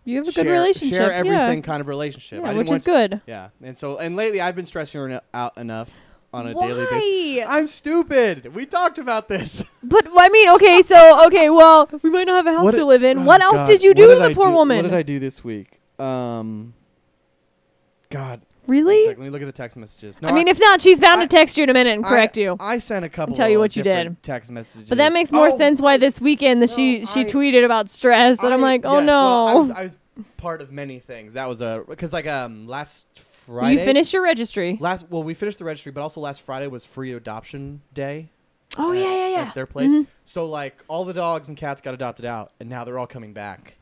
you have a good relationship. Share everything kind of relationship. Yeah, which is good. Yeah. And lately I've been stressing her out enough on a daily basis. I'm stupid. We talked about this. But I mean, well, we might not have a house to live in. What else did you do to the poor woman? What did I do this week? God. Really? Let me look at the text messages. No, I mean, if not, she's bound to text you in a minute and correct you. I sent a couple and tell you what you did. Text messages. But that makes more sense why this weekend she tweeted about stress. And I'm like, oh, no. Well, I was part of many things. That was because last Friday. You finished your registry. We finished the registry, but also last Friday was free adoption day. Oh, yeah. At their place. So, like, all the dogs and cats got adopted out, and now they're all coming back.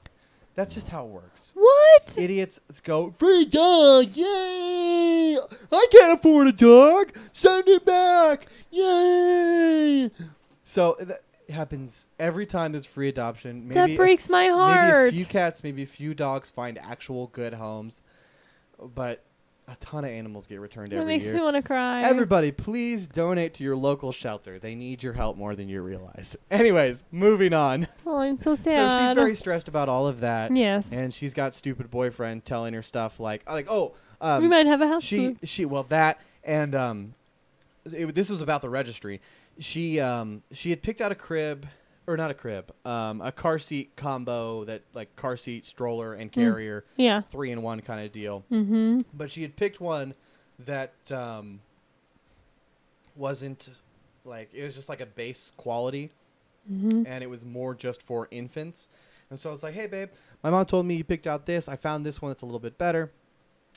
That's just how it works. What? Idiots, let's go. Free dog, yay! I can't afford a dog. Send it back, yay! So that happens every time there's free adoption. Maybe that breaks my heart. Maybe a few cats, maybe a few dogs find actual good homes, but a ton of animals get returned every year. That makes me want to cry. Everybody, please donate to your local shelter. They need your help more than you realize. Anyways, moving on. Oh, I'm so sad. So she's very stressed about all of that. Yes. And she's got stupid boyfriend telling her stuff like we might have a house. This was about the registry. She had picked out a crib. Or not a crib, a car seat combo that like car seat, stroller, and carrier, 3-in-1 kind of deal. Mm-hmm. But she had picked one that wasn't like it was just like a base quality, and it was more just for infants. And so I was like, "Hey, babe, my mom told me you picked out this. I found this one that's a little bit better,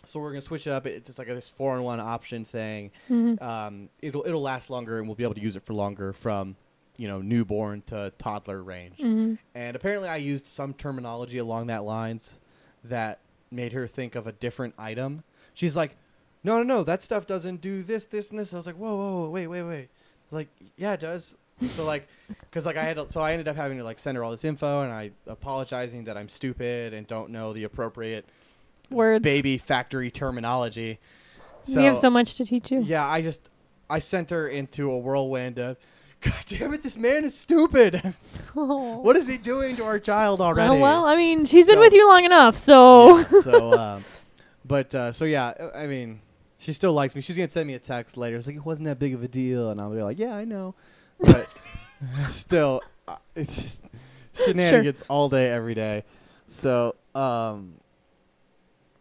so we're gonna switch it up. It's just like this 4-in-1 option thing. Mm-hmm. It'll last longer, and we'll be able to use it for longer from." Newborn to toddler range. Mm-hmm. And apparently I used some terminology along that lines that made her think of a different item. She's like, no, that stuff doesn't do this, this, and this. I was like, whoa, wait. I was like, yeah, it does. So like, because like I ended up having to like send her all this info, and I apologizing that I'm stupid and don't know the appropriate words, baby factory terminology. So we have so much to teach you. Yeah, I sent her into a whirlwind of, God damn it, this man is stupid. Oh. What is he doing to our child already? Oh, well, I mean, she's been with you long enough, so. Yeah, so yeah, I mean, she still likes me. She's going to send me a text later. It's like, it wasn't that big of a deal. And I'll be like, yeah, I know. But still, it's just shenanigans all day, every day. So,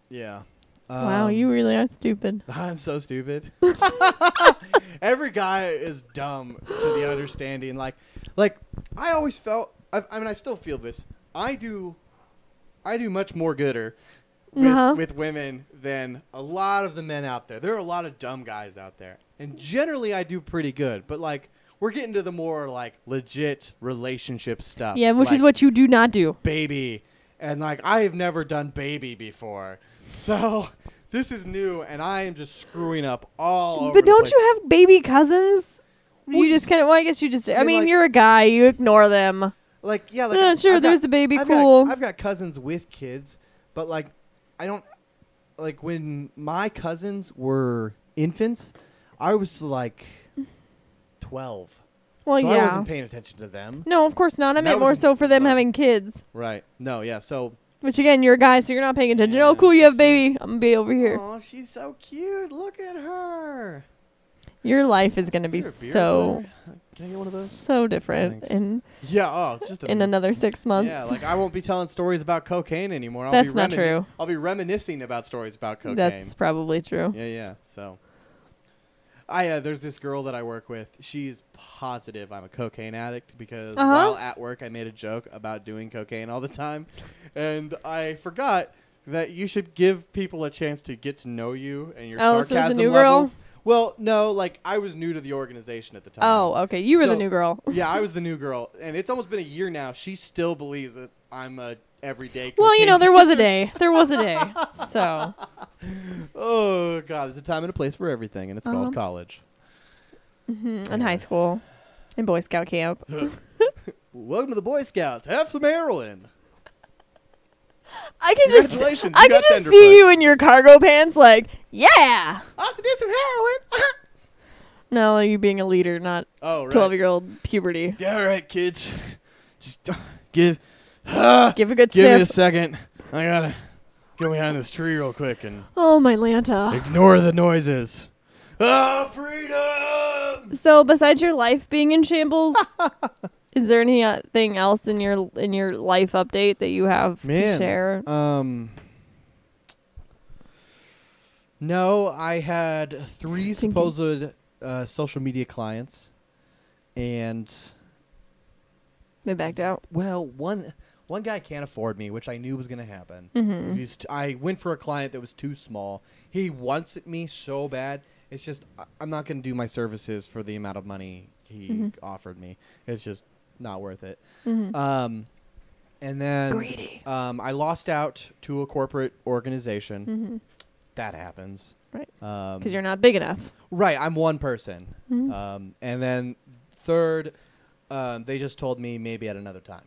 yeah. Wow, you really are stupid. I'm so stupid. Every guy is dumb to the understanding. Like I always felt. I still feel this. I do much more gooder with women than a lot of the men out there. There are a lot of dumb guys out there, and generally I do pretty good. But like we're getting to the more like legit relationship stuff. Yeah, which like, is what you do not do. Baby, and like I have never done baby before, so. This is new, and I am just screwing up all over. But don't the place. you have baby cousins? You just kind of. Well, I guess you just. I mean, like, you're a guy. You ignore them. Like, yeah, like sure. There's the baby. Cool. I've got cousins with kids, but like, I don't. Like when my cousins were infants, I was like 12. Well, so yeah. I wasn't paying attention to them. No, of course not. I meant more so for them having kids. Right. No. Yeah. So. Which again, you're a guy, so you're not paying attention. Oh, cool, you have a baby. I'm gonna be over here. Oh, she's so cute. Look at her. Your life is going to be Is there a beer so over there? Can I get one of those? so different Thanks. Yeah, just in another 6 months. Yeah, like I won't be telling stories about cocaine anymore. That's not true. I'll be reminiscing about stories about cocaine. That's probably true. Yeah. So, there's this girl that I work with. She's positive I'm a cocaine addict because while at work I made a joke about doing cocaine all the time, and I forgot that you should give people a chance to get to know you and your sarcasm so it was a new levels. girl? Well, no, like I was new to the organization at the time. Oh, okay. You were the So- new girl. Yeah, I was the new girl, and it's almost been a year now. She still believes that I'm a everyday. Well, cocaine there was a user. day. There was a day. So, Oh God, there's a time and a place for everything, and it's called college. in high school, in Boy Scout camp. Welcome to the Boy Scouts. Have some heroin. I can just, Congratulations, I you can got just tenderfoot. see you in your cargo pants, like, yeah. I have to do some heroin. No, you being a leader, not Oh, right. 12-year-old puberty. Yeah, all right, kids. Just give Give a good me a sniff. second. I gotta go behind this tree real quick and Oh, my Lanta. ignore the noises. Ah, freedom! So, besides your life being in shambles, is there anything else in your life update that you have to share? No, I had 3 supposed social media clients, and They backed out. well, one guy can't afford me, which I knew was going to happen. I went for a client that was too small. He wants me so bad. It's just I'm not going to do my services for the amount of money he offered me. It's just not worth it. And then Greedy. I lost out to a corporate organization. That happens. Right. Because you're not big enough. Right, I'm one person. And then third, they just told me maybe at another time.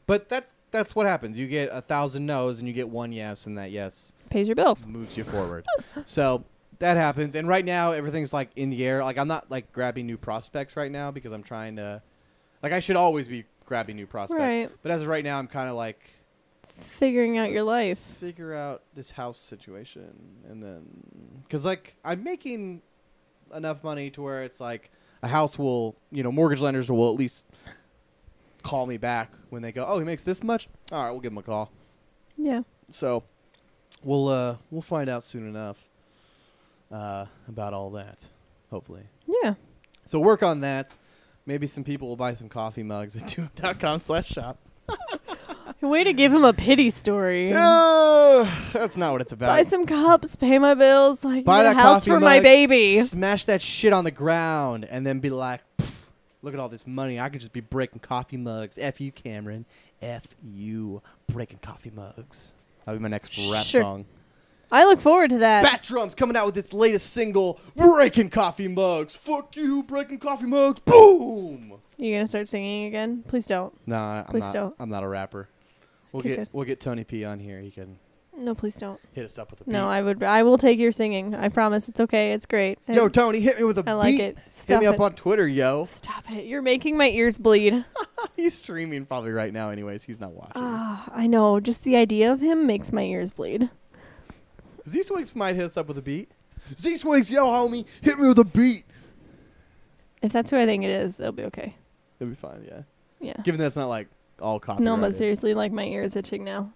But that's what happens. You get 1,000 no's and you get 1 yes, and that yes Pays your bills. moves you forward. So that happens. And right now everything's like in the air. Like I'm not like grabbing new prospects right now because I'm trying to, like I should always be grabbing new prospects. Right. But as of right now, I'm kind of like Figuring out your let's life. figure out this house situation, and then because like I'm making enough money to where it's like a house will, mortgage lenders will at least call me back when they go, oh, he makes this much. All right, we'll give him a call. Yeah. So we'll find out soon enough about all that, hopefully. Yeah. So work on that. Maybe some people will buy some coffee mugs at Dewoh.com/shop. Way to give him a pity story. No, that's not what it's about. Buy some cups, pay my bills, like Buy get a that house coffee for my mug, baby. Smash that shit on the ground, and then be like, look at all this money. I could just be breaking coffee mugs. F you, Cameron. F you, breaking coffee mugs. That'll be my next rap Sure. song. I look forward to that. Bat Drum's coming out with its latest single, Breaking Coffee Mugs. Fuck you, breaking coffee mugs. Boom! You gonna start singing again? Please don't. No, Please don't. I'm not a rapper. Okay, We'll get Tony P on here. He can No, please don't. hit us up with a beat. No, I will take your singing. I promise. It's okay. It's great. Yo, Tony, hit me with a beat. I like it. Hit Stop me it. up on Twitter, yo. Stop it. You're making my ears bleed. He's streaming probably right now anyways. He's not watching. I know. Just the idea of him makes my ears bleed. Z-Swings might hit us up with a beat. Z-Swings, yo, homie, hit me with a beat. If that's who I think it is, it'll be okay. It'll be fine, yeah. Yeah. Given that's not like all copyrighted. No, but seriously, like my ear's itching now.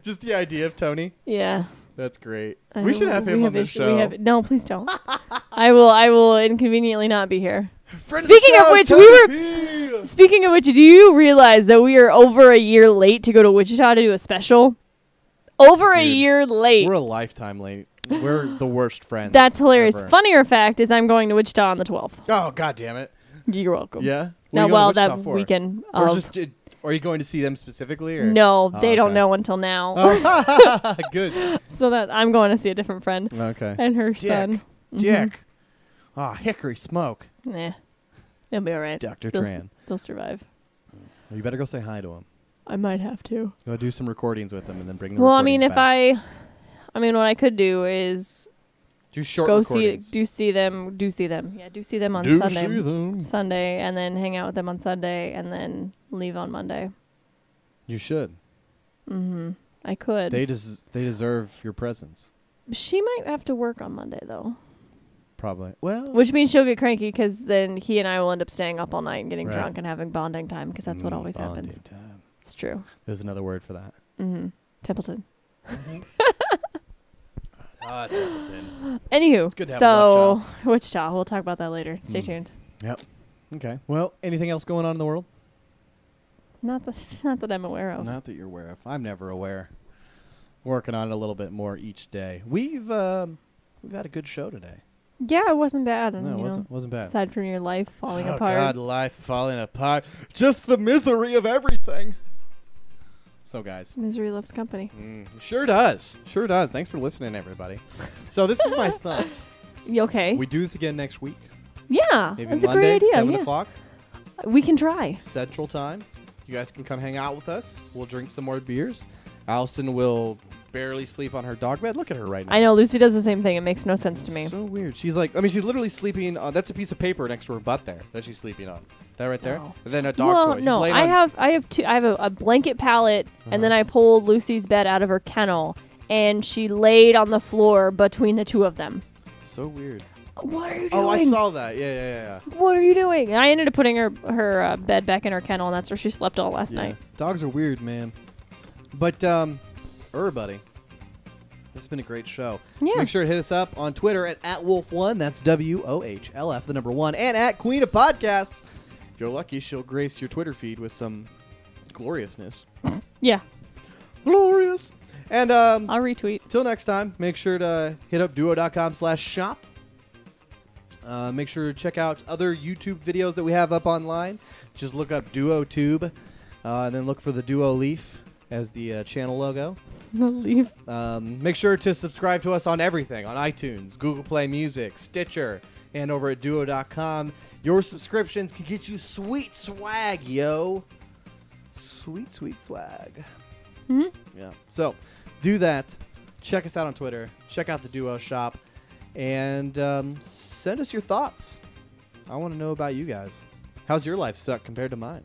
Just the idea of Tony. Yeah. That's great. I We should know. have him We on the issue- show. No, please don't. I will inconveniently not be here. Friend Speaking the of show, which, Tony P. Speaking of which, do you realize that we are over a year late to go to Wichita to do a special? Over a Dude, year late. We're a lifetime late. We're the worst friends. That's hilarious. ever. Funnier fact is I'm going to Wichita on the 12th. Oh, God damn it. You're welcome. Yeah? Now, What are you going well, to Wichita that for? weekend Or of... just, are you going to see them specifically? Or? No, Oh, they don't okay. know until now. Oh, good. So that I'm going to see a different friend Okay. and her Dick. son. Dick. Ah, hickory smoke. Nah. It'll be all right. Dr. They'll, Tran. they'll survive. Well, you better go say hi to him. I might have to. Go do some recordings with them and then bring the Well, I recordings mean, if back. what I could do is do short go recordings. see them. Yeah, see them on Do Sunday. see them. Sunday, and then hang out with them on Sunday, and then leave on Monday. You should. I could. They deserve your presence. She might have to work on Monday though. probably. Well, Which means she'll get cranky because then he and I will end up staying up all night and getting Right. drunk and having bonding time because that's what always bonding happens. time. It's true. There's another word for that. Mm-hmm. Templeton. Templeton. Anywu, good to have so Wichita. We'll talk about that later. Stay tuned. Yep. Okay. Well, anything else going on in the world? Not that I'm aware of. Not that you're aware of. I'm never aware. Working on it a little bit more each day. We've had a good show today. Yeah, it wasn't bad. And, No, you it wasn't bad. Aside from your life falling Oh apart. God, life falling apart. Just the misery of everything. So, guys. Misery loves company. Sure does. Sure does. Thanks for listening, everybody. So this is my thought. You okay? We do this again next week. Yeah, Maybe that's Monday, a great idea. 7 Yeah. o'clock We can try. Central Time. You guys can come hang out with us. We'll drink some more beers. Allison will barely sleep on her dog bed. Look at her right now. I know Lucy does the same thing. It makes no sense to me. So weird. She's like, she's literally sleeping on. That's a piece of paper next to her butt there that she's sleeping on. That right there. Wow. And then a dog Well, toy. She's no, laying I on- have a blanket pallet, and then Uh-huh. I pulled Lucy's bed out of her kennel, and she laid on the floor between the two of them. So weird. What are you doing? Oh, I saw that. Yeah. What are you doing? And I ended up putting her bed back in her kennel, and that's where she slept all last night. Dogs are weird, man. But, everybody, this has been a great show. Yeah. Make sure to hit us up on Twitter at @Wolf1. That's WOHLF, the number 1. And at Queen of Podcasts. If you're lucky, she'll grace your Twitter feed with some gloriousness. Yeah, Glorious. And, I'll retweet. till next time, make sure to hit up duo.com/shop. Make sure to check out other YouTube videos that we have up online. Just look up DuoTube, and then look for the Duo Leaf as the channel logo. Leave. Make sure to subscribe to us on everything, on iTunes, Google Play Music, Stitcher, and over at duo.com. Your subscriptions can get you sweet swag, yo. Sweet, sweet swag. Hmm? Yeah. So, do that. Check us out on Twitter. Check out the Duo Shop. And send us your thoughts. I want to know about you guys. How's your life suck compared to mine?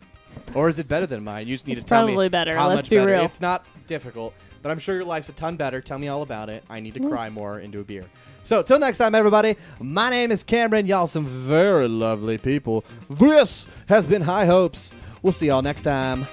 Or is it better than mine? You just need It's to tell me probably better. how Let's much be better. real. It's not difficult, but I'm sure your life's a ton better. Tell me all about it. I need to cry more into a beer. So, till next time, everybody, my name is Cameron. Y'all some very lovely people. This has been High Hopes. We'll see y'all next time.